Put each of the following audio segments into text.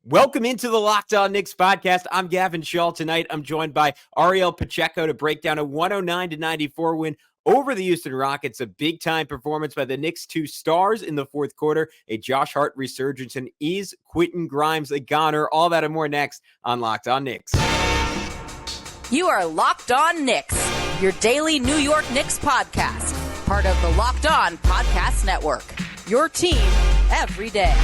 Welcome into the Locked On Knicks podcast. I'm Gavin Schall. Tonight, I'm joined by Ariel Pacheco to break down a 109-94 win over the Houston Rockets. A big-time performance by the Knicks' two stars in the fourth quarter, a Josh Hart resurgence, and is Quentin Grimes a goner? All that and more next on Locked On Knicks. You are Locked On Knicks, your daily New York Knicks podcast, part of the Locked On Podcast Network, your team every day.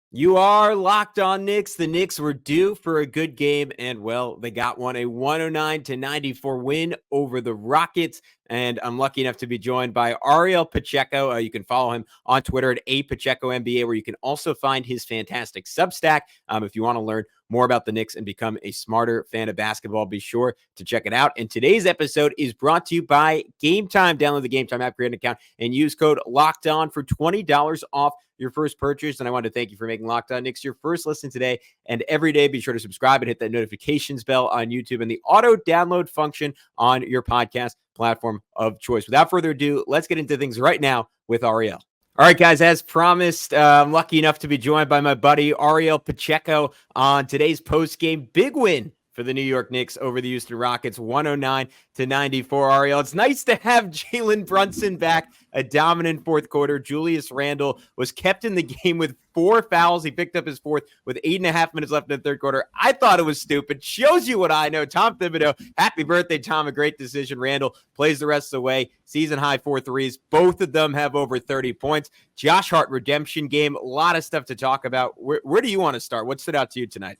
You are Locked On Knicks. The Knicks were due for a good game, and, well, they got one, a 109-94 win over the Rockets, and I'm lucky enough to be joined by Ariel Pacheco. You can follow him on Twitter at @PachecoNBA, where you can also find his fantastic Substack. If you want to learn more about the Knicks and become a smarter fan of basketball, be sure to check it out. And today's episode is brought to you by Gametime. Download the Gametime app, create an account, and use code LOCKEDON for $20 off your first purchase. And I want to thank you for making Locked On Knicks your first listen today and every day. Be sure to subscribe and hit that notifications bell on YouTube and the auto download function on your podcast platform of choice. Without further ado, let's get into things right now with Ariel. All right, guys, as promised, I'm lucky enough to be joined by my buddy Ariel Pacheco on today's post-game big win for the New York Knicks over the Houston Rockets, 109-94. Ariel, it's nice to have Jalen Brunson back, a dominant fourth quarter. Julius Randle was kept in the game with 4 fouls. He picked up his fourth with 8.5 minutes left in the third quarter. I thought it was stupid. Shows you what I know. Tom Thibodeau, happy birthday, Tom. A great decision. Randle plays the rest of the way. Season high 4 threes. Both of them have over 30 points. Josh Hart redemption game. A lot of stuff to talk about. Where do you want to start? What stood out to you tonight?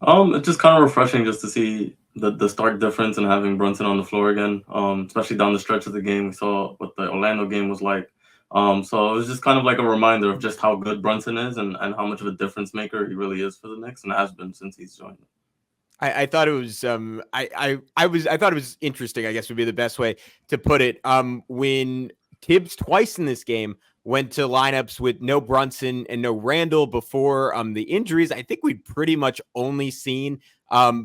It's just kind of refreshing just to see the stark difference in having Brunson on the floor again, especially down the stretch of the game. We saw what the Orlando game was like. So it was just kind of like a reminder of just how good Brunson is and how much of a difference maker he really is for the Knicks and has been since he's joined. I thought it was I thought it was interesting, I guess would be the best way to put it. When Tibbs twice in this game went to lineups with no Brunson and no Randle before the injuries, I think we'd pretty much only seen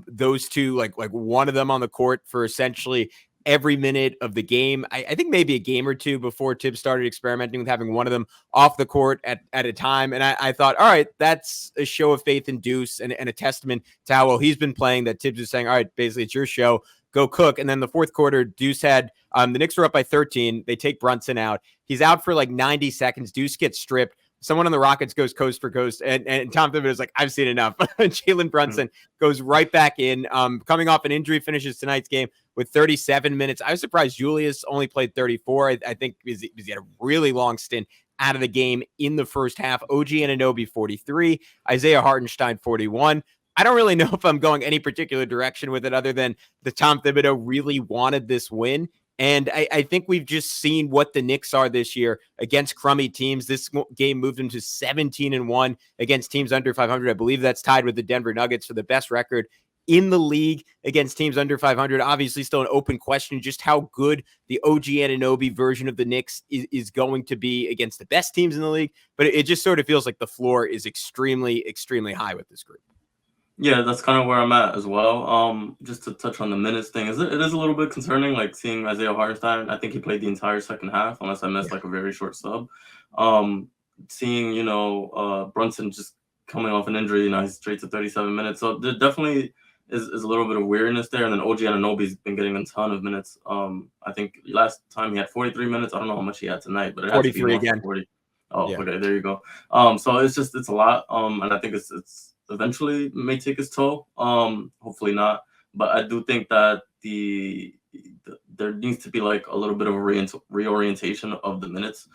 those two, like one of them on the court for essentially every minute of the game. I think maybe a game or two before Tibbs started experimenting with having one of them off the court at a time. And I thought, all right, that's a show of faith in Deuce and a testament to how well he's been playing, that Tibbs is saying, all right, basically it's your show, go cook. And then the fourth quarter, Deuce had the Knicks were up by 13. They take Brunson out. He's out for like 90 seconds. Deuce gets stripped. Someone on the Rockets goes coast for coast, and Tom Thibodeau is like, I've seen enough. Jalen Brunson goes right back in, coming off an injury, finishes tonight's game with 37 minutes. I was surprised Julius only played 34. I think because he had a really long stint out of the game in the first half. OG Anunoby, 43. Isaiah Hartenstein, 41. I don't really know if I'm going any particular direction with it other than the Tom Thibodeau really wanted this win. And I think we've just seen what the Knicks are this year against crummy teams. This game moved them to 17-1 against teams under 500. I believe that's tied with the Denver Nuggets for the best record in the league against teams under 500. Obviously, still an open question just how good the OG Anunoby version of the Knicks is going to be against the best teams in the league. But it just sort of feels like the floor is extremely, extremely high with this group. Yeah, that's kind of where I'm at as well. Just to touch on the minutes thing, it is a little bit concerning, like seeing Isaiah Hartenstein. I think he played the entire second half, unless I missed like a very short sub. Seeing, Brunson just coming off an injury, he's straight to 37 minutes. So there definitely is a little bit of weariness there. And then OG Anunoby's been getting a ton of minutes. I think last time he had 43 minutes. I don't know how much he had tonight, but it had 43 to be again. 40. Oh, Yeah. Okay, there you go. So it's a lot. And I think it's eventually may take its toll. Hopefully not. But I do think that there needs to be like a little bit of a reorientation of the minutes.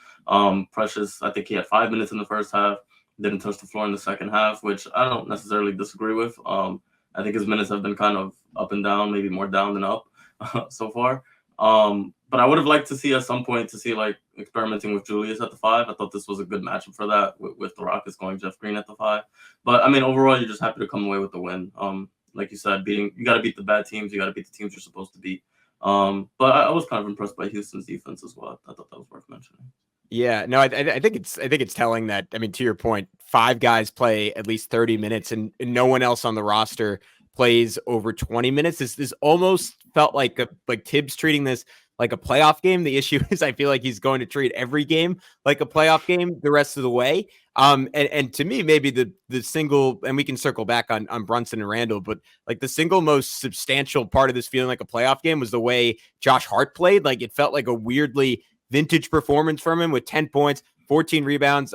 Precious, I think he had 5 minutes in the first half, didn't touch the floor in the second half, which I don't necessarily disagree with. I think his minutes have been kind of up and down, maybe more down than up so far. But I would have liked to see at some point like experimenting with Julius at the 5. I thought this was a good matchup for that with the Rockets going Jeff Green at the 5. But I mean, overall, you're just happy to come away with the win. Like you said, you got to beat the bad teams. You got to beat the teams you're supposed to beat. But I was kind of impressed by Houston's defense as well. I thought that was worth mentioning. Yeah, no, I think it's telling that, I mean, to your point, 5 guys play at least 30 minutes and no one else on the roster plays over 20 minutes. This almost felt like Tibbs treating this like a playoff game. The issue is I feel like he's going to treat every game like a playoff game the rest of the way. And to me, maybe the single, and we can circle back on Brunson and Randle, but like the single most substantial part of this feeling like a playoff game was the way Josh Hart played. Like it felt like a weirdly vintage performance from him with 10 points, 14 rebounds,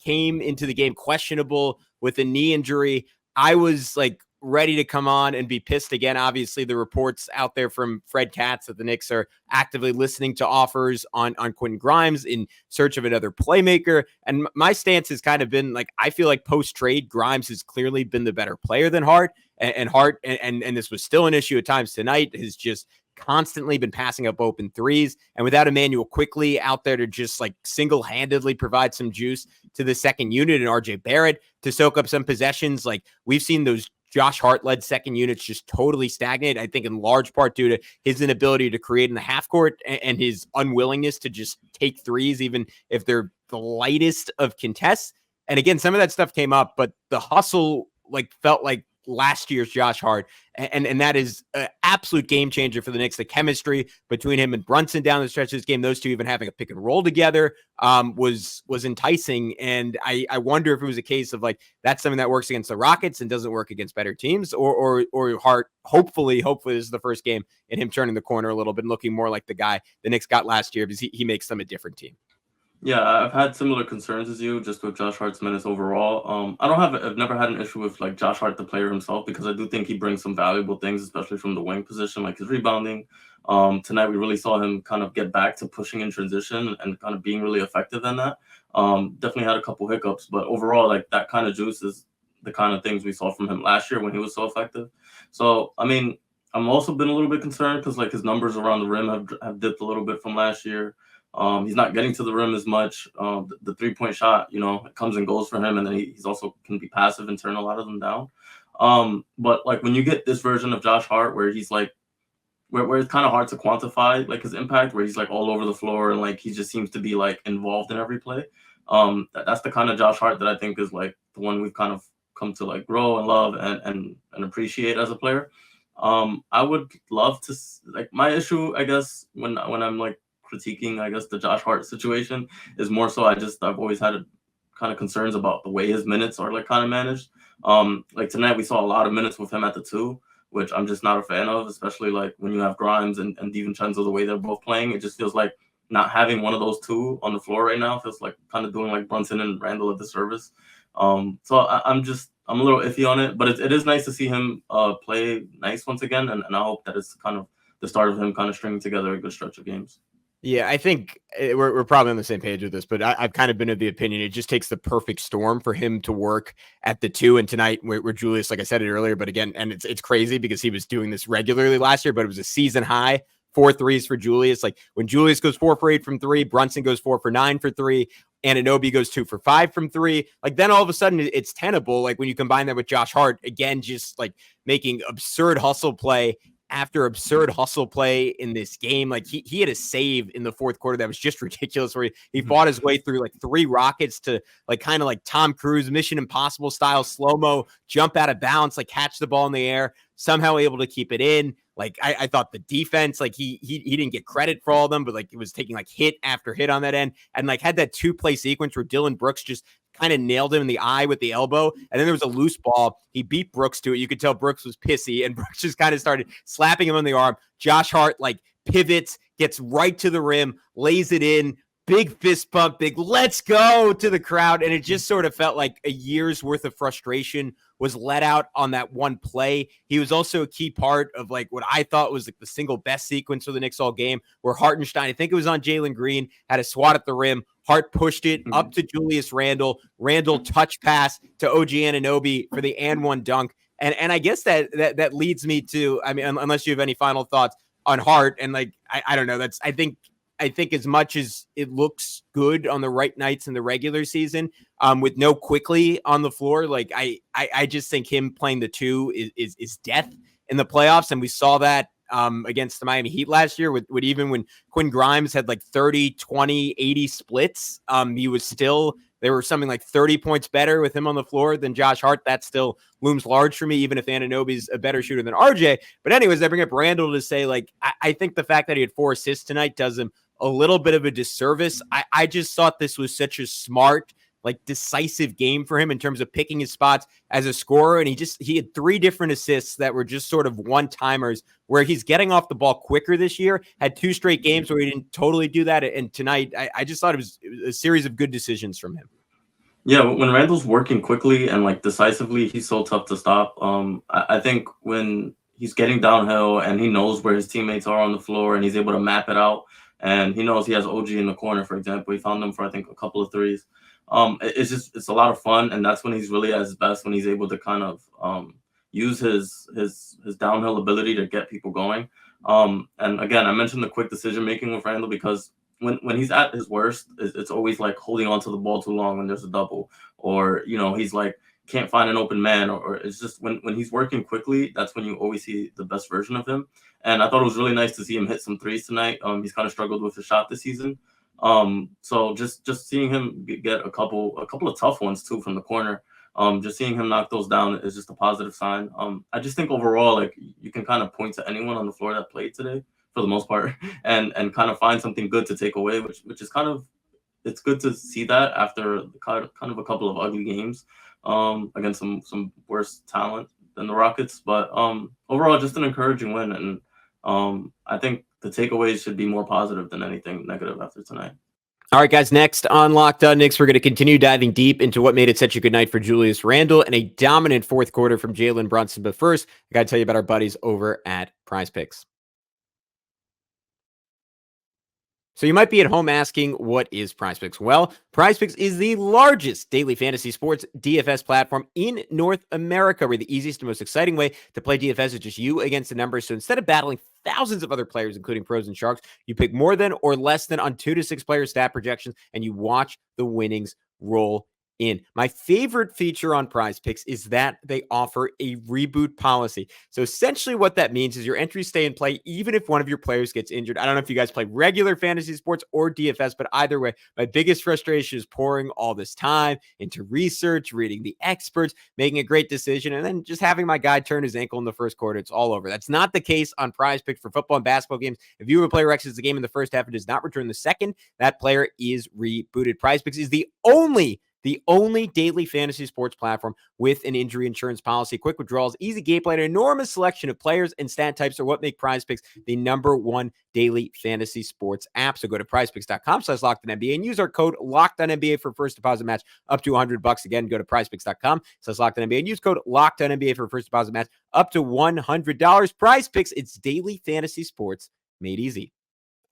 came into the game questionable with a knee injury. I was like ready to come on and be pissed again. Obviously, the reports out there from Fred Katz that the Knicks are actively listening to offers on Quentin Grimes in search of another playmaker. And my stance has kind of been like, I feel like post-trade, Grimes has clearly been the better player than Hart. And Hart, and this was still an issue at times tonight, has just constantly been passing up open threes. And without Emmanuel Quickly out there to just like single-handedly provide some juice to the second unit and RJ Barrett to soak up some possessions, like we've seen those Josh Hart-led second units just totally stagnate, I think in large part due to his inability to create in the half court and his unwillingness to just take threes, even if they're the lightest of contests. And again, some of that stuff came up, but the hustle like felt like last year's Josh Hart. And that is an absolute game changer for the Knicks. The chemistry between him and Brunson down the stretch of this game, those two even having a pick and roll together was enticing. And I wonder if it was a case of like, that's something that works against the Rockets and doesn't work against better teams, or Hart, hopefully this is the first game and him turning the corner a little bit and looking more like the guy the Knicks got last year because he makes them a different team. Yeah, I've had similar concerns as you, just with Josh Hart's minutes overall. I've never had an issue with like Josh Hart, the player himself, because I do think he brings some valuable things, especially from the wing position, like his rebounding. Tonight we really saw him kind of get back to pushing in transition and kind of being really effective in that. Definitely had a couple hiccups, but overall, like that kind of juice is the kind of things we saw from him last year when he was so effective. So, I mean, I'm also been a little bit concerned because like his numbers around the rim have dipped a little bit from last year. He's not getting to the rim as much. The 3-point shot, it comes and goes for him, and then he's also can be passive and turn a lot of them down. But like when you get this version of Josh Hart, where he's like, where it's kind of hard to quantify like his impact, where he's like all over the floor and like he just seems to be like involved in every play. That's the kind of Josh Hart that I think is like the one we've kind of come to like grow and love and appreciate as a player. I would love to like my issue, I guess, when I'm like critiquing, I guess, the Josh Hart situation is more so I've always had kind of concerns about the way his minutes are like kind of managed. Like tonight we saw a lot of minutes with him at the 2, which I'm just not a fan of, especially like when you have Grimes and DiVincenzo, the way they're both playing. It just feels like not having one of those two on the floor right now feels like kind of doing like Brunson and Randle a disservice. So I'm a little iffy on it, but it is nice to see him play nice once again, and I hope that it's kind of the start of him kind of stringing together a good stretch of games. Yeah, I think we're probably on the same page with this, but I've kind of been of the opinion it just takes the perfect storm for him to work at the 2. And tonight, where Julius, like I said it earlier, but again, and it's crazy because he was doing this regularly last year, but it was a season high 4 threes for Julius. Like when Julius goes 4 for 8 from 3, Brunson goes 4 for 9 for 3, Anunoby goes 2 for 5 from 3. Like then all of a sudden it's tenable. Like when you combine that with Josh Hart, again, just like making absurd hustle play after absurd hustle play in this game. Like he had a save in the fourth quarter that was just ridiculous, where he fought his way through like 3 rockets to like kind of like Tom Cruise Mission Impossible style slow-mo jump out of bounds, like catch the ball in the air, somehow able to keep it in. Like I thought the defense, like he didn't get credit for all of them, but like it was taking like hit after hit on that end, and like had that 2-play sequence where Dillon Brooks just kind of nailed him in the eye with the elbow. And then there was a loose ball. He beat Brooks to it. You could tell Brooks was pissy, and Brooks just kind of started slapping him on the arm. Josh Hart like pivots, gets right to the rim, lays it in, big fist pump, big let's go to the crowd. And it just sort of felt like a year's worth of frustration was let out on that one play. He was also a key part of like what I thought was like the single best sequence for the Knicks all game, where Hartenstein, I think it was on Jalen Green, had a swat at the rim. Hart pushed it up to Julius Randle. Randle touch pass to OG Anunoby for the and one dunk. And I guess that leads me to, I mean, unless you have any final thoughts on Hart, and like I don't know, I think as much as it looks good on the right nights in the regular season, with no Quickly on the floor, like I just think him playing the 2 is death in the playoffs, and we saw that against the Miami Heat last year with even when Quentin Grimes had like 30, 20, 80 splits, he was still they were something like 30 points better with him on the floor than Josh Hart. That still looms large for me, even if Anunoby's a better shooter than RJ. But anyways, I bring up Randle to say, like, I think the fact that he had 4 assists tonight does him a little bit of a disservice. I just thought this was such a smart, like, decisive game for him in terms of picking his spots as a scorer. And he had 3 different assists that were just sort of one-timers where he's getting off the ball quicker this year, had 2 straight games where he didn't totally do that. And tonight, I just thought it was a series of good decisions from him. Yeah, when Randall's working quickly and like decisively, he's so tough to stop. I think when he's getting downhill and he knows where his teammates are on the floor and he's able to map it out, and he knows he has OG in the corner, for example. He found them for, I think, a couple of threes. It's a lot of fun, and that's when he's really at his best, when he's able to kind of use his downhill ability to get people going. And again, I mentioned the quick decision making with Randle because when he's at his worst, it's always like holding on to the ball too long when there's a double, or he's like can't find an open man, or it's just when he's working quickly, that's when you always see the best version of him. And I thought it was really nice to see him hit some threes tonight. He's kind of struggled with his shot this season. So just seeing him get a couple of tough ones too from the corner, just seeing him knock those down is just a positive sign. I just think overall, like, you can kind of point to anyone on the floor that played today for the most part and kind of find something good to take away, which is kind of, it's good to see that after kind of a couple of ugly games against some worse talent than the Rockets. But overall, just an encouraging win, and I think the takeaways should be more positive than anything negative after tonight. All right, guys, next on Locked On Knicks, we're going to continue diving deep into what made it such a good night for Julius Randle and a dominant fourth quarter from Jalen Brunson. But first, I got to tell you about our buddies over at PrizePicks. So you might be at home asking, what is PrizePicks? Well, PrizePicks is the largest daily fantasy sports DFS platform in North America, where the easiest and most exciting way to play DFS is just you against the numbers. So instead of battling thousands of other players, including pros and sharks, you pick more than or less than on 2 to 6 player stat projections, and you watch the winnings roll in. My favorite feature on PrizePicks is that they offer a reboot policy. So essentially what that means is your entries stay in play even if one of your players gets injured. I don't know if you guys play regular fantasy sports or DFS, but either way, my biggest frustration is pouring all this time into research, reading the experts, making a great decision, and then just having my guy turn his ankle in the first quarter. It's all over. That's not the case on PrizePicks for football and basketball games. If you have a player exits the game in the first half and does not return the second, that player is rebooted. PrizePicks is the only daily fantasy sports platform with an injury insurance policy. Quick withdrawals, easy gameplay, an enormous selection of players and stat types are what make PrizePicks the #1 daily fantasy sports app. So go to prizepicks.com/LockedOnNBA and use our code LockedOnNBA for first deposit match up to $100. Again, go to prizepicks.com/LockedOnNBA and use code LockedOnNBA for first deposit match up to $100. PrizePicks, it's daily fantasy sports made easy.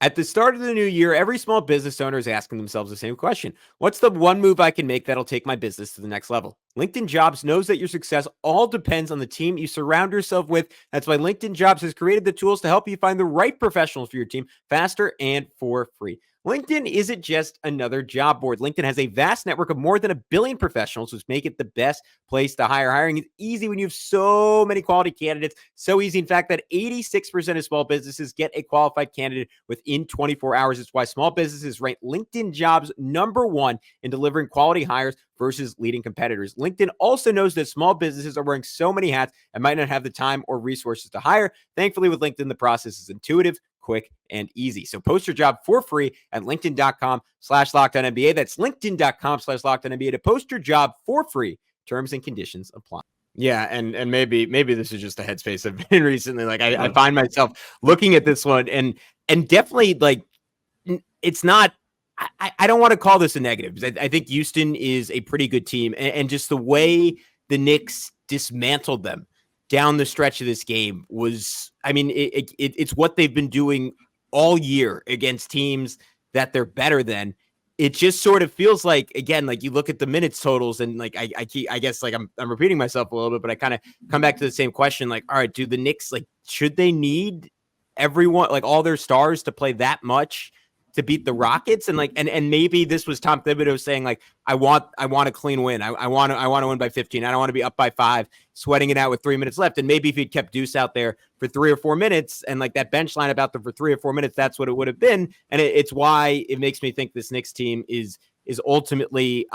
At the start of the new year, every small business owner is asking themselves the same question. What's the one move I can make that'll take my business to the next level? LinkedIn Jobs knows that your success all depends on the team you surround yourself with. That's why LinkedIn Jobs has created the tools to help you find the right professionals for your team faster and for free. LinkedIn isn't just another job board. LinkedIn has a vast network of more than 1 billion professionals, which make it the best place to hire. Hiring is easy when you have so many quality candidates. So easy, in fact, that 86% of small businesses get a qualified candidate within 24 hours. It's why small businesses rank LinkedIn Jobs #1 in delivering quality hires versus leading competitors. LinkedIn also knows that small businesses are wearing so many hats and might not have the time or resources to hire. Thankfully, with LinkedIn, the process is intuitive, quick, and easy. So post your job for free at linkedin.com/LockedOnNBA. That's linkedin.com/LockedOnNBA to post your job for free. Terms and conditions apply. Yeah, and maybe this is just a headspace I've been in recently. Like I find myself looking at this one and definitely, like, it's not, I don't want to call this a negative. I think Houston is a pretty good team, and just the way the Knicks dismantled them down the stretch of this game was, I mean, it's what they've been doing all year against teams that they're better than. It just sort of feels like, again, like you look at the minutes totals and like, I guess like I'm repeating myself a little bit, but I kind of come back to the same question. Like, all right, do the Knicks, like, should they need everyone, like all their stars to play that much to beat the Rockets? And like, and maybe this was Tom Thibodeau saying, like, I want a clean win. I want to win by 15. I don't want to be up by 5, sweating it out with 3 minutes left. And maybe if he'd kept Deuce out there for 3 or 4 minutes and like that bench line about them for 3 or 4 minutes, that's what it would have been. And it's why it makes me think this Knicks team is is ultimately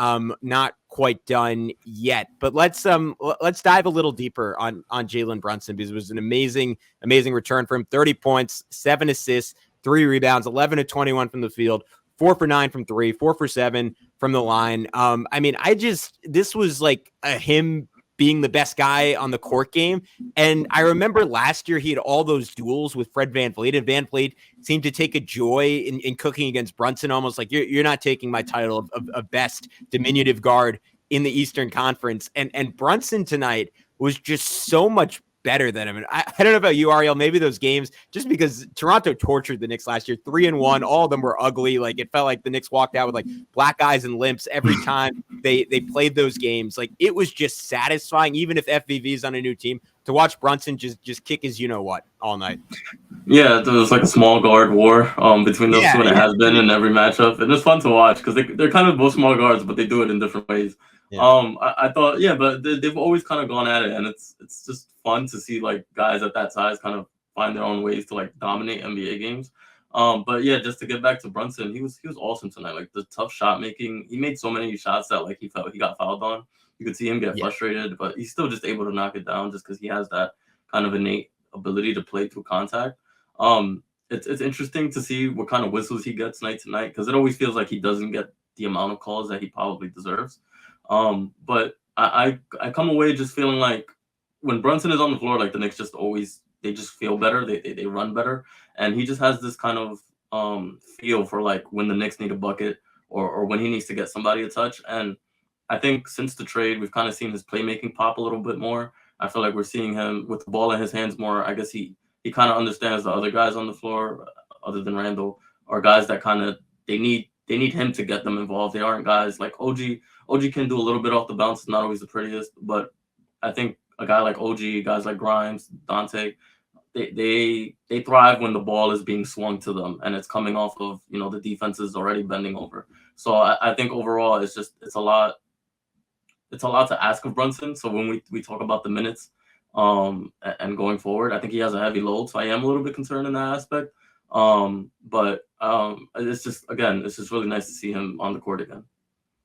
not quite done yet. But let's dive a little deeper on Jalen Brunson, because it was an amazing return for him. 30 points, 7 assists, 3 rebounds, 11 of 21 from the field, 4 for 9 from 3, 4 for 7 from the line. I mean, this was like him being the best guy on the court game. And I remember last year he had all those duels with Fred VanVleet, and VanVleet seemed to take a joy in cooking against Brunson, almost like you're not taking my title of best diminutive guard in the Eastern Conference. And Brunson tonight was just so much better than him. And I don't know about you, Ariel, maybe those games, just because Toronto tortured the Knicks last year, 3-1, all of them were ugly. Like, it felt like the Knicks walked out with like black eyes and limps every time they played those games. Like, it was just satisfying, even if FVV is on a new team, to watch Brunson just kick his you-know-what all night. Yeah, it was like a small guard war between those two, and it has been in every matchup. And it's fun to watch because they're kind of both small guards, but they do it in different ways. Yeah. I thought, but they've always kind of gone at it, and it's just fun to see like guys at that size kind of find their own ways to like dominate NBA games. But yeah, just to get back to Brunson, he was awesome tonight. Like, the tough shot making, he made so many shots that like he felt he got fouled on. You could see him get frustrated, but he's still just able to knock it down just because he has that kind of innate ability to play through contact. It's interesting to see what kind of whistles he gets night to night, because it always feels like he doesn't get the amount of calls that he probably deserves. But I come away just feeling like when Brunson is on the floor, like the Knicks they just feel better. They run better. And he just has this kind of feel for like when the Knicks need a bucket or when he needs to get somebody a touch. And I think since the trade, we've kind of seen his playmaking pop a little bit more. I feel like we're seeing him with the ball in his hands more. I guess he kind of understands the other guys on the floor, other than Randle, are guys that kind of they need him to get them involved. They aren't guys like OG. OG can do a little bit off the bounce. It's not always the prettiest, but I think a guy like OG, guys like Grimes, Dante, they thrive when the ball is being swung to them and it's coming off of, the defense is already bending over. So I think overall it's a lot to ask of Brunson. So when we talk about the minutes and going forward, I think he has a heavy load. So I am a little bit concerned in that aspect. But it's just really nice to see him on the court again.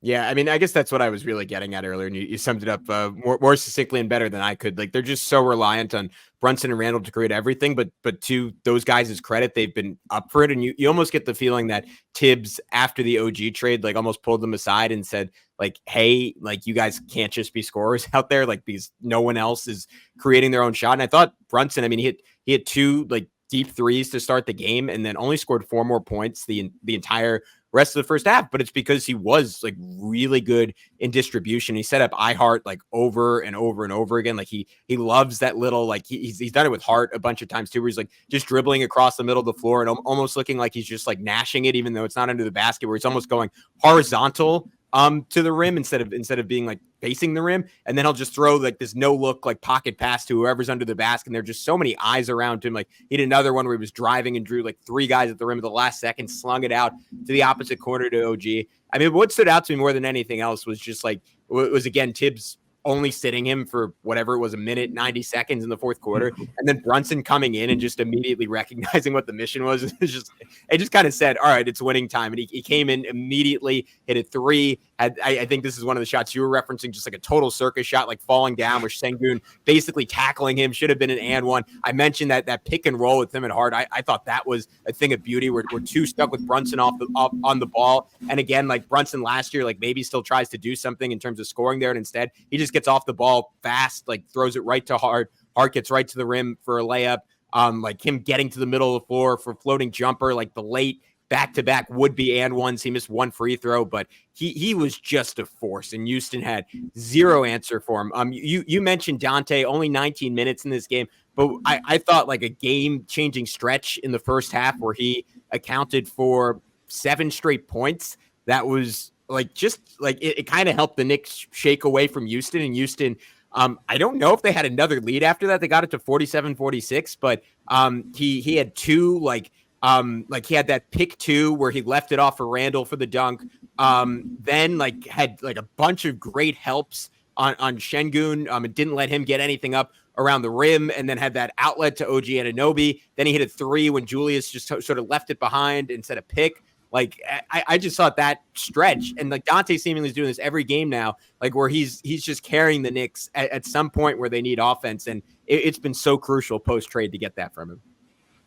Yeah, I mean, I guess that's what I was really getting at earlier, and you summed it up more succinctly and better than I could. Like, they're just so reliant on Brunson and Randle to create everything, but to those guys' credit, they've been up for it, and you almost get the feeling that Tibbs, after the OG trade, like almost pulled them aside and said, like, hey, like, you guys can't just be scorers out there, like, because no one else is creating their own shot. And I thought Brunson, I mean, he had 2 like deep threes to start the game, and then only scored 4 more points the entire rest of the first half, but it's because he was like really good in distribution. He set up Hart like over and over and over again. Like he loves that little, like he's done it with Hart a bunch of times too, where he's like just dribbling across the middle of the floor and almost looking like he's just like gnashing it, even though it's not under the basket, where it's almost going horizontal to the rim instead of being like facing the rim. And then he'll just throw like this no look, like pocket pass to whoever's under the basket. And there are just so many eyes around him. Like, he had another one where he was driving and drew like 3 guys at the rim at the last second, slung it out to the opposite corner to OG. I mean, what stood out to me more than anything else was just like, it was again, Tibbs only sitting him for whatever it was, a minute, 90 seconds in the fourth quarter. And then Brunson coming in and just immediately recognizing what the mission was. It just kind of said, all right, it's winning time. And he came in immediately, hit a 3. I think this is one of the shots you were referencing, just like a total circus shot, like falling down with Sengun basically tackling him. Should have been an and one. I mentioned that pick and roll with him and Hart. I thought that was a thing of beauty. We're 2 stuck with Brunson on the ball. And again, like Brunson last year, like maybe still tries to do something in terms of scoring there. And instead he just gets off the ball fast, like throws it right to Hart. Hart gets right to the rim for a layup. Like him getting to the middle of the floor for floating jumper, like the late back-to-back would-be and ones. He missed 1 free throw, but he was just a force, and Houston had 0 answer for him. You mentioned Dante, only 19 minutes in this game, but I thought like a game-changing stretch in the first half where he accounted for 7 straight points. That was like just like it kind of helped the Knicks shake away from Houston, and Houston, I don't know if they had another lead after that. They got it to 47-46, but he had 2 like he had that pick 2 where he left it off for Randle for the dunk. Then like had like a bunch of great helps on Sengun. It didn't let him get anything up around the rim, and then had that outlet to OG Anunoby. Then he hit a 3 when Julius just sort of left it behind and set a pick Like I just thought that stretch, and like Dante seemingly is doing this every game now, like where he's just carrying the Knicks at some point where they need offense, and it's been so crucial post trade to get that from him.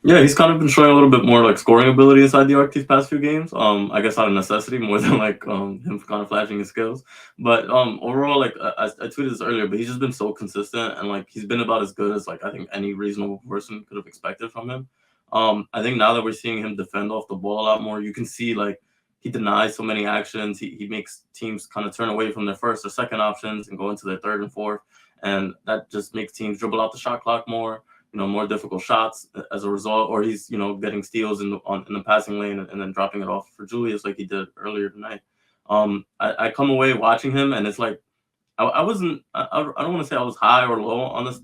Yeah, he's kind of been showing a little bit more like scoring ability inside the arc these past few games. I guess out of necessity more than like him kind of flashing his skills. But overall, like I tweeted this earlier, but he's just been so consistent, and like he's been about as good as like I think any reasonable person could have expected from him. I think now that we're seeing him defend off the ball a lot more, you can see like he denies so many actions. He makes teams kind of turn away from their first or second options and go into their third and fourth, and that just makes teams dribble out the shot clock more. More difficult shots as a result, or he's, getting steals in the passing lane and then dropping it off for Julius like he did earlier tonight. I come away watching him, and it's like I wasn't. I don't want to say I was high or low on this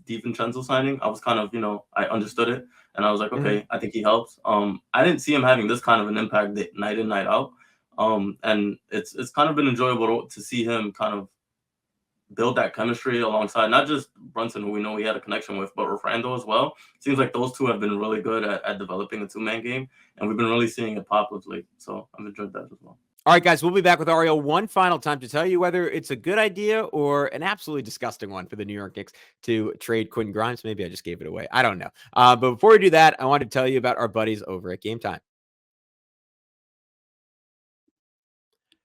DiVincenzo signing. I was kind of, I understood it, and I was like, okay, I think he helps. I didn't see him having this kind of an impact night in, night out. And it's kind of been enjoyable to see him kind of build that chemistry alongside not just Brunson, who we know he had a connection with, but with Randle as well. Seems like those two have been really good at developing a two-man game, and we've been really seeing it pop with late. So I've enjoyed that as well. All right, guys, we'll be back with Ariel one final time to tell you whether it's a good idea or an absolutely disgusting one for the New York Knicks to trade Quentin Grimes. Maybe I just gave it away. I don't know. But before we do that, I want to tell you about our buddies over at Gametime.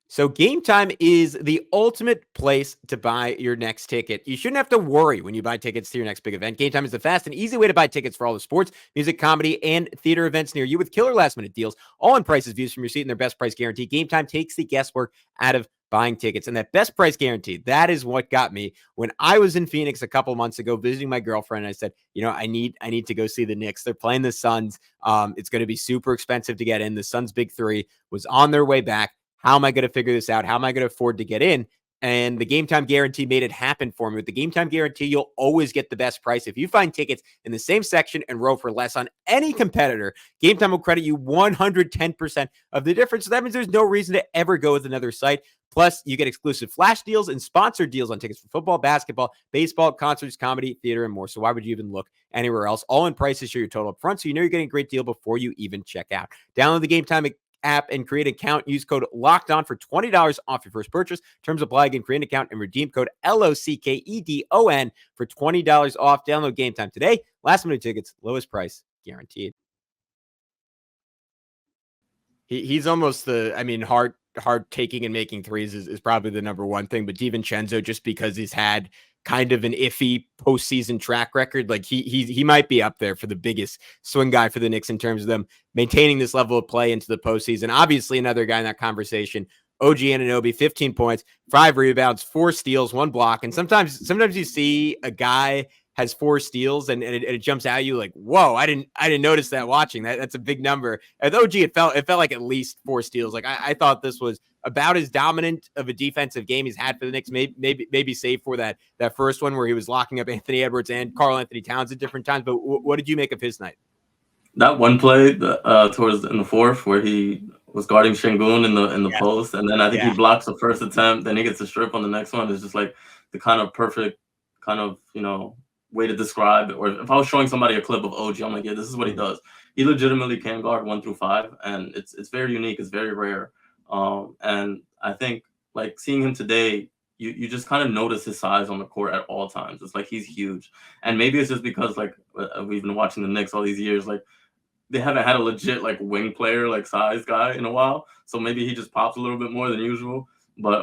So Gametime is the ultimate place to buy your next ticket. You shouldn't have to worry when you buy tickets to your next big event. Gametime is the fast and easy way to buy tickets for all the sports, music, comedy, and theater events near you with killer last-minute deals, all in prices, views from your seat, and their best price guarantee. Gametime takes the guesswork out of buying tickets, and that best price guarantee, that is what got me when I was in Phoenix a couple months ago visiting my girlfriend. I said, I need to go see the Knicks. They're playing the Suns. It's going to be super expensive to get in. The Suns' big three was on their way back. How am I going to figure this out? How am I going to afford to get in? And the Gametime guarantee made it happen for me. With the Gametime guarantee, you'll always get the best price. If you find tickets in the same section and row for less on any competitor, Gametime will credit you 110% of the difference. So that means there's no reason to ever go with another site. Plus, you get exclusive flash deals and sponsored deals on tickets for football, basketball, baseball, concerts, comedy, theater, and more. So why would you even look anywhere else? All in prices show your total up front, so you know you're getting a great deal before you even check out. Download the Gametime app and create an account. Use code LOCKEDON for $20 off your first purchase. Terms apply. Again, create an account and redeem code LOCKEDON for $20 off. Download Gametime today. Last minute tickets, lowest price guaranteed. He's almost Hart taking and making threes is probably the number one thing, but DiVincenzo, just because he's had kind of an iffy postseason track record, like he might be up there for the biggest swing guy for the Knicks in terms of them maintaining this level of play into the postseason. Obviously, another guy in that conversation, OG Anunoby, 15 points, 5 rebounds, 4 steals, 1 block. And sometimes you see a guy has 4 steals and it jumps out at you like, whoa, I didn't notice that watching that. That's a big number. At OG, it felt like at least 4 steals. Like I thought this was about as dominant of a defensive game he's had for the Knicks, maybe save for that first one where he was locking up Anthony Edwards and Karl-Anthony Towns at different times. But what did you make of his night? That one play towards in the fourth where he was guarding Şengün in the post, and then I think he blocks the first attempt, then he gets a strip on the next one. It's just like the kind of perfect kind of way to describe it. Or if I was showing somebody a clip of OG, I'm like, yeah, this is what he does. He legitimately can guard 1 through 5, and it's very unique. It's very rare. And I think like seeing him today, you just kind of notice his size on the court at all times. It's like he's huge, and maybe it's just because like we've been watching the Knicks all these years, like they haven't had a legit like wing player like size guy in a while, so maybe he just pops a little bit more than usual. But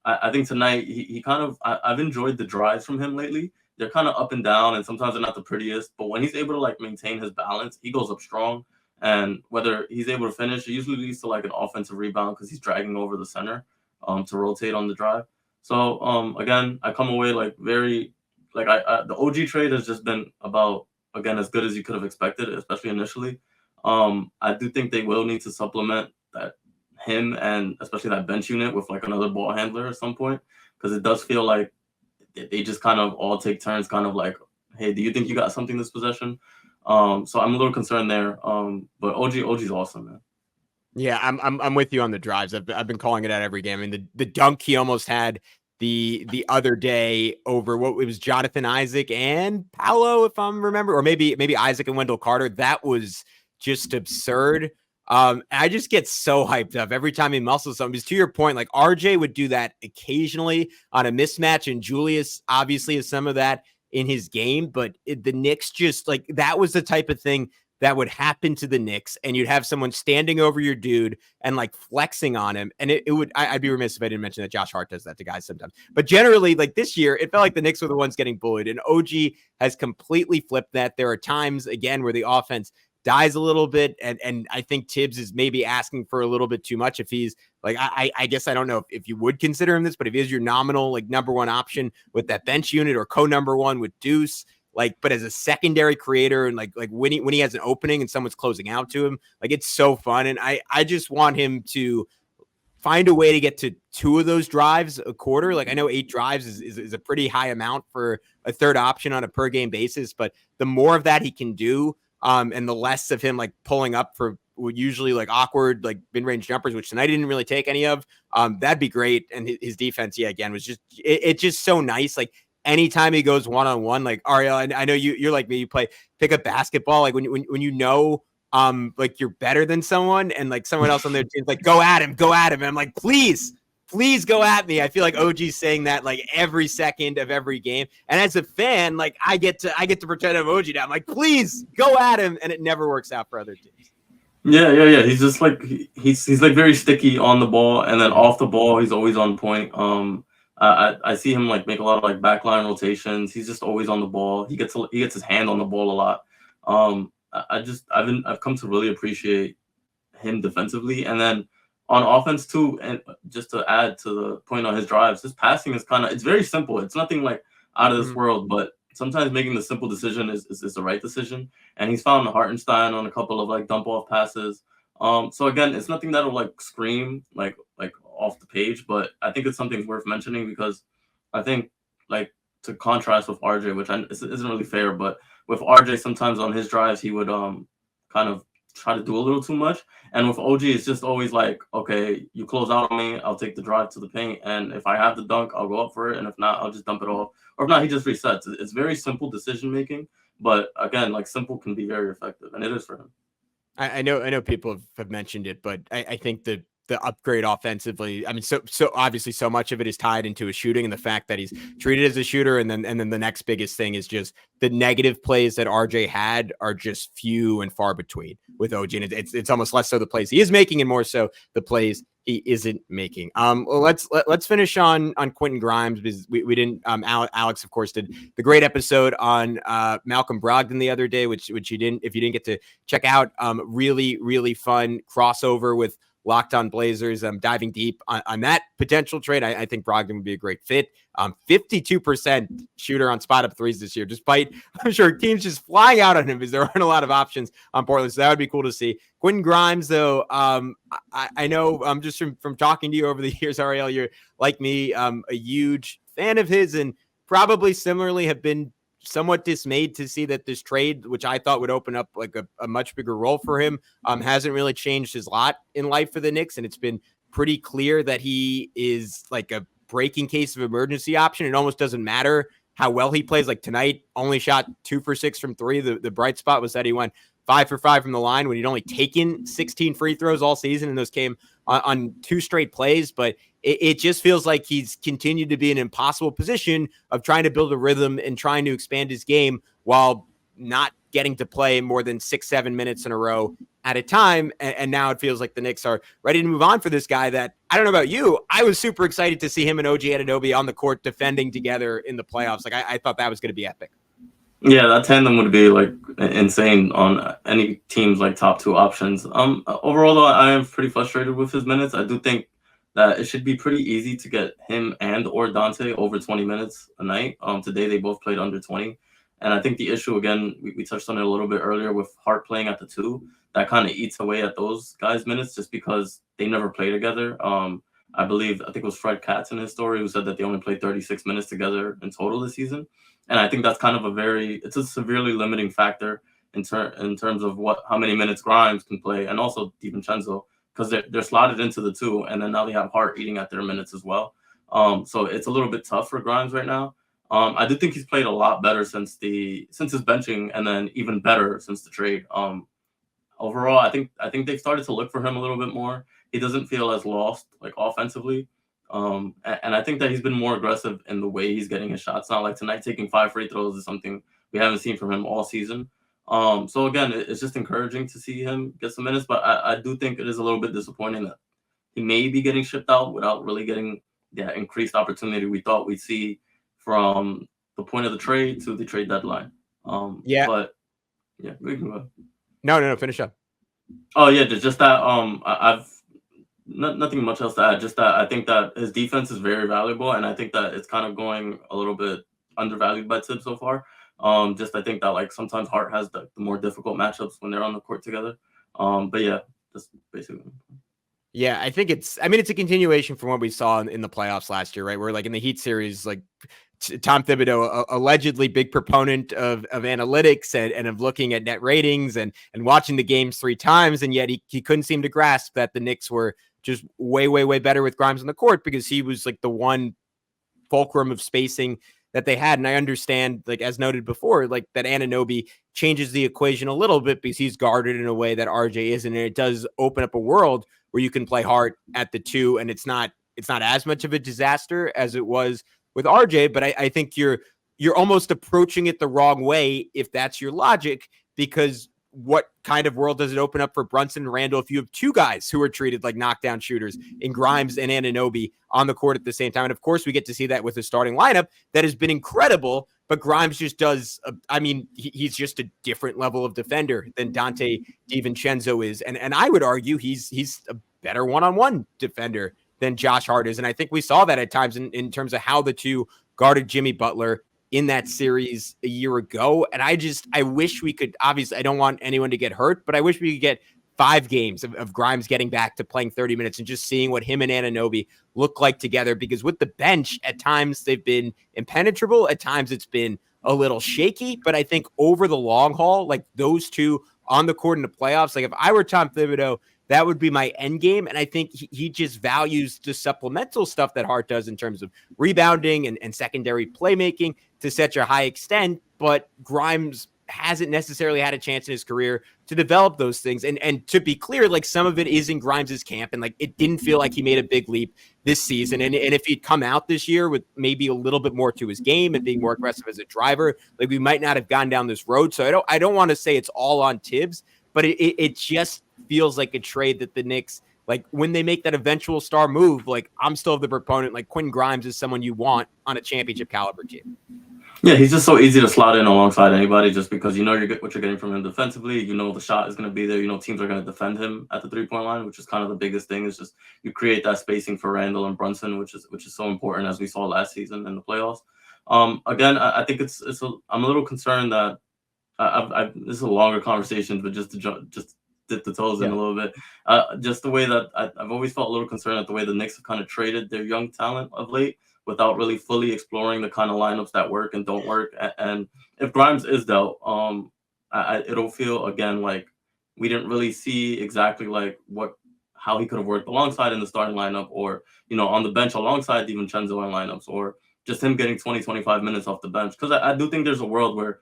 I think tonight he kind of I've enjoyed the drives from him lately. They're kind of up and down, and sometimes they're not the prettiest, but when he's able to like maintain his balance, he goes up strong. And whether he's able to finish, it usually leads to like an offensive rebound because he's dragging over the center to rotate on the drive. So again, I come away like very like the OG trade has just been about, again, as good as you could have expected, especially initially. I do think they will need to supplement him and especially that bench unit with like another ball handler at some point, because it does feel like they just kind of all take turns kind of like, hey, do you think you got something this possession? So I'm a little concerned there. But OG's awesome, man. Yeah, I'm with you on the drives. I've been calling it out every game. I mean, the dunk he almost had the other day over what it was Jonathan Isaac and Paolo, if I'm remember, or maybe Isaac and Wendell Carter. That was just absurd. I just get so hyped up every time he muscles something. Because to your point, like RJ would do that occasionally on a mismatch, and Julius obviously has some of that in his game. But the Knicks just like that was the type of thing that would happen to the Knicks, and you'd have someone standing over your dude and like flexing on him. And it would, I'd be remiss if I didn't mention that Josh Hart does that to guys sometimes. But generally, like this year, it felt like the Knicks were the ones getting bullied, and OG has completely flipped that. There are times again where the offense dies a little bit, and I think Tibbs is maybe asking for a little bit too much. If he's like, I guess I don't know if you would consider him this, but if he is your nominal like number one option with that bench unit or co-number one with Deuce, like, but as a secondary creator and like when he has an opening and someone's closing out to him, like it's so fun. And I just want him to find a way to get to 2 of those drives a quarter. Like I know 8 drives is a pretty high amount for a third option on a per game basis, but the more of that he can do, and the less of him like pulling up for usually like awkward like mid-range jumpers, which tonight he didn't really take any of, that'd be great. And his defense, yeah, again, was just it's just so nice. Like anytime he goes one-on-one, like Ariel, I know you're like me, you pick up basketball, like when you know like you're better than someone and like someone else on their team's like go at him, and I'm like please go at me. I feel like OG's saying that like every second of every game, and as a fan, like I get to pretend I'm OG now. I'm like please go at him, and it never works out for other teams. Yeah. He's just like he's like very sticky on the ball, and then off the ball he's always on point. I see him like make a lot of like backline rotations. He's just always on the ball. He gets his hand on the ball a lot. I've come to really appreciate him defensively, and then on offense too. And just to add to the point on his drives, his passing is it's very simple. It's nothing like out of this world, but sometimes making the simple decision is the right decision. And he's found Hartenstein on a couple of like dump off passes. So again, it's nothing that'll like scream like off the page, but I think it's something worth mentioning because I think like to contrast with RJ, which isn't really fair, but with RJ, sometimes on his drives, he would kind of try to do a little too much. And with OG, it's just always like, okay, you close out on me, I'll take the drive to the paint. And if I have the dunk, I'll go up for it. And if not, I'll just dump it off. Or if not, he just resets. It's very simple decision making. But again, like simple can be very effective. And it is for him. I know people have mentioned it, but I think the upgrade offensively, I mean, so obviously so much of it is tied into his shooting and the fact that he's treated as a shooter. And then the next biggest thing is just the negative plays that RJ had are just few and far between with OG. And it's almost less so the plays he is making and more so the plays he isn't making. Well, let's finish on Quentin Grimes because we didn't. Alex, of course, did the great episode on Malcolm Brogdon the other day, which you didn't. If you didn't get to check out, really fun crossover with Locked On Blazers. Diving deep on that potential trade. I think Brogdon would be a great fit. 52% shooter on spot up threes this year, despite I'm sure teams just flying out on him because there aren't a lot of options on Portland. So that would be cool to see. Quentin Grimes, though, I know just from talking to you over the years, Ariel, you're like me, a huge fan of his and probably similarly have been somewhat dismayed to see that this trade, which I thought would open up like a much bigger role for him, hasn't really changed his lot in life for the Knicks. And it's been pretty clear that he is like a breaking case of emergency option. It almost doesn't matter how well he plays. Like tonight, only shot 2 for 6 from 3. The bright spot was that he went 5 for 5 from the line when he'd only taken 16 free throws all season. And those came on 2 straight plays. But it just feels like he's continued to be in an impossible position of trying to build a rhythm and trying to expand his game while not getting to play more than 6-7 minutes in a row at a time. And now it feels like the Knicks are ready to move on for this guy that, I don't know about you, I was super excited to see him and OG Anunoby on the court defending together in the playoffs. Like I thought that was going to be epic. Yeah, that tandem would be like insane on any team's like top 2 options. Overall, though, I am pretty frustrated with his minutes. I do think that it should be pretty easy to get him and or Dante over 20 minutes a night. Today they both played under 20. And I think the issue, again, we touched on it a little bit earlier with Hart playing at the 2, that kind of eats away at those guys' minutes just because they never play together. I think it was Fred Katz in his story who said that they only played 36 minutes together in total this season. And I think that's kind of it's a severely limiting factor in terms of how many minutes Grimes can play, and also DiVincenzo, because they're slotted into the 2, and then now they have Hart eating at their minutes as well. So it's a little bit tough for Grimes right now. I do think he's played a lot better since his benching, and then even better since the trade. overall, I think they've started to look for him a little bit more. He doesn't feel as lost like offensively. And I think that he's been more aggressive in the way he's getting his shots now. Like tonight, taking 5 free throws is something we haven't seen from him all season. So again, it's just encouraging to see him get some minutes, but I do think it is a little bit disappointing that he may be getting shipped out without really getting that increased opportunity we thought we'd see from the point of the trade to the trade deadline. But yeah, we can go. No, finish up. Oh yeah, just that. I've nothing much else to add. Just that I think that his defense is very valuable, and I think that it's kind of going a little bit undervalued by Tibbs so far. Just I think that like sometimes Hart has the more difficult matchups when they're on the court together. But yeah, just basically. Yeah, I think it's a continuation from what we saw in the playoffs last year, right? Where like in the Heat series, like Tom Thibodeau, allegedly big proponent of analytics and of looking at net ratings and watching the games 3 times. And yet he couldn't seem to grasp that the Knicks were just way, way, way better with Grimes on the court because he was like the one fulcrum of spacing that they had. And I understand, like, as noted before, like that Anunoby changes the equation a little bit because he's guarded in a way that RJ isn't. And it does open up a world where you can play Hart at the 2 and it's not as much of a disaster as it was with RJ. But I think you're almost approaching it the wrong way if that's your logic, because what kind of world does it open up for Brunson and Randle if you have 2 guys who are treated like knockdown shooters in Grimes and Anunoby on the court at the same time? And of course, we get to see that with the starting lineup that has been incredible, but Grimes just does, he's just a different level of defender than Dante DiVincenzo is. And I would argue he's a better one-on-one defender than Josh Hart is. And I think we saw that at times in terms of how the 2 guarded Jimmy Butler in that series a year ago. And I wish we could, obviously I don't want anyone to get hurt, but I wish we could get 5 games of Grimes getting back to playing 30 minutes and just seeing what him and Anunoby look like together, because with the bench at times they've been impenetrable. At times it's been a little shaky, but I think over the long haul, like those 2 on the court in the playoffs, like if I were Tom Thibodeau, that would be my end game. And I think he just values the supplemental stuff that Hart does in terms of rebounding and secondary playmaking to such a high extent. But Grimes hasn't necessarily had a chance in his career to develop those things. And to be clear, like some of it is in Grimes's camp. And like, it didn't feel like he made a big leap this season. And if he'd come out this year with maybe a little bit more to his game and being more aggressive as a driver, like we might not have gone down this road. So I don't want to say it's all on Tibbs, but it just feels like a trade that the Knicks, like when they make that eventual star move, like I'm still the proponent, like Quentin Grimes is someone you want on a championship caliber team. Yeah, he's just so easy to slot in alongside anybody just because you know what you're getting from him defensively. You know the shot is going to be there. You know teams are going to defend him at the 3-point line, which is kind of the biggest thing. Is just you create that spacing for Randle and Brunson, which is so important as we saw last season in the playoffs. Again, I think I'm a little concerned that this is a longer conversation, but just dip the toes in a little bit. Just the way that I've always felt a little concerned at the way the Knicks have kind of traded their young talent of late without really fully exploring the kind of lineups that work and don't work. And if Grimes is dealt, it'll feel again like we didn't really see exactly like how he could have worked alongside in the starting lineup, or on the bench alongside DiVincenzo in lineups, or just him getting 20-25 minutes off the bench. Because I do think there's a world where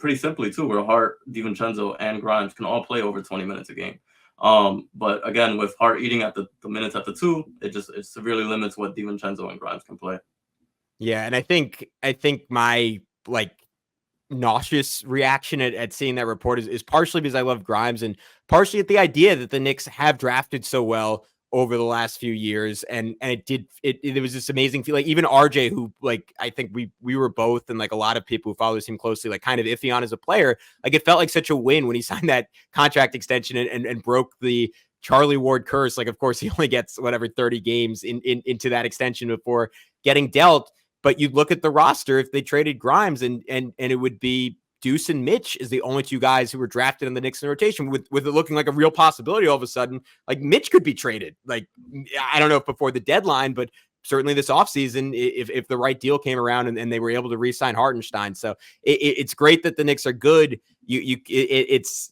pretty simply too, where Hart, DiVincenzo, and Grimes can all play over 20 minutes a game. But again, with Hart eating at the minutes at the 2, it severely limits what DiVincenzo and Grimes can play. Yeah, and I think my like nauseous reaction at seeing that report is partially because I love Grimes and partially at the idea that the Knicks have drafted so well over the last few years. And it was this amazing feel. Like even RJ, who like, I think we were both, and like a lot of people who follow this team closely, like kind of iffy on as a player, like it felt like such a win when he signed that contract extension and broke the Charlie Ward curse. Like, of course he only gets whatever 30 games into that extension before getting dealt. But you look at the roster, if they traded Grimes and it would be Deuce and Mitch is the only 2 guys who were drafted in the Knicks rotation, with it looking like a real possibility all of a sudden. Like Mitch could be traded. Like, I don't know if before the deadline, but certainly this offseason, if the right deal came around and they were able to re-sign Hartenstein. So it's great that the Knicks are good. It's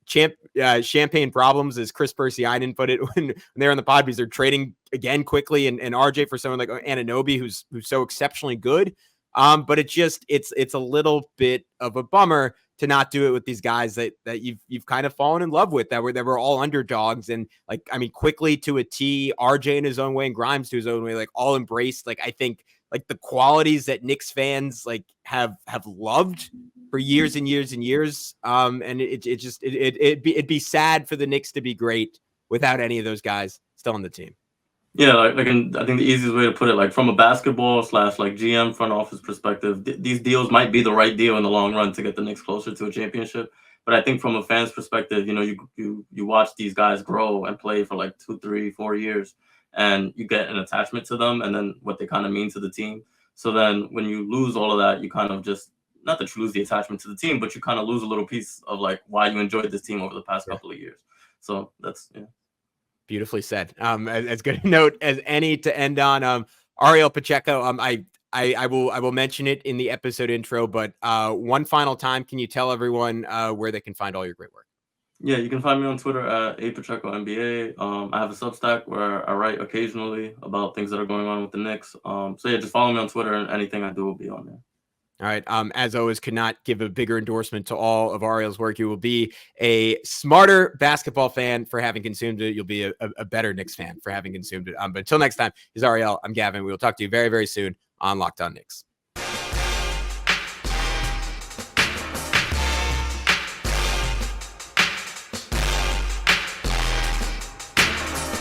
champagne problems, as Chris Persianen put it when they're on the pod, because they're trading again quickly and RJ for someone like Anunoby, who's so exceptionally good. But it's a little bit of a bummer to not do it with these guys that you've kind of fallen in love with, that were all underdogs. And like, I mean, quickly to a T, RJ in his own way and Grimes to his own way, like all embraced. Like, I think like the qualities that Knicks fans like have loved for years and years and years. And it'd be sad for the Knicks to be great without any of those guys still on the team. Yeah, I think the easiest way to put it, like from a basketball / like GM front office perspective, these deals might be the right deal in the long run to get the Knicks closer to a championship. But I think from a fan's perspective, you watch these guys grow and play for like 2, 3, 4 years, and you get an attachment to them, and then what they kind of mean to the team. So then when you lose all of that, you kind of just, not that you lose the attachment to the team, but you kind of lose a little piece of like why you enjoyed this team over the past couple of years. So that's, yeah. Beautifully said. As good a note as any to end on. Ariel Pacheco. I will mention it in the episode intro, but one final time, can you tell everyone where they can find all your great work? Yeah, you can find me on Twitter at @APachecoNBA. I have a Substack where I write occasionally about things that are going on with the Knicks. So yeah, just follow me on Twitter, and anything I do will be on there. All right. As always, could not give a bigger endorsement to all of Ariel's work. You will be a smarter basketball fan for having consumed it. You'll be a better Knicks fan for having consumed it. But until next time, he's Ariel. I'm Gavin. We will talk to you very, very soon on Locked On Knicks.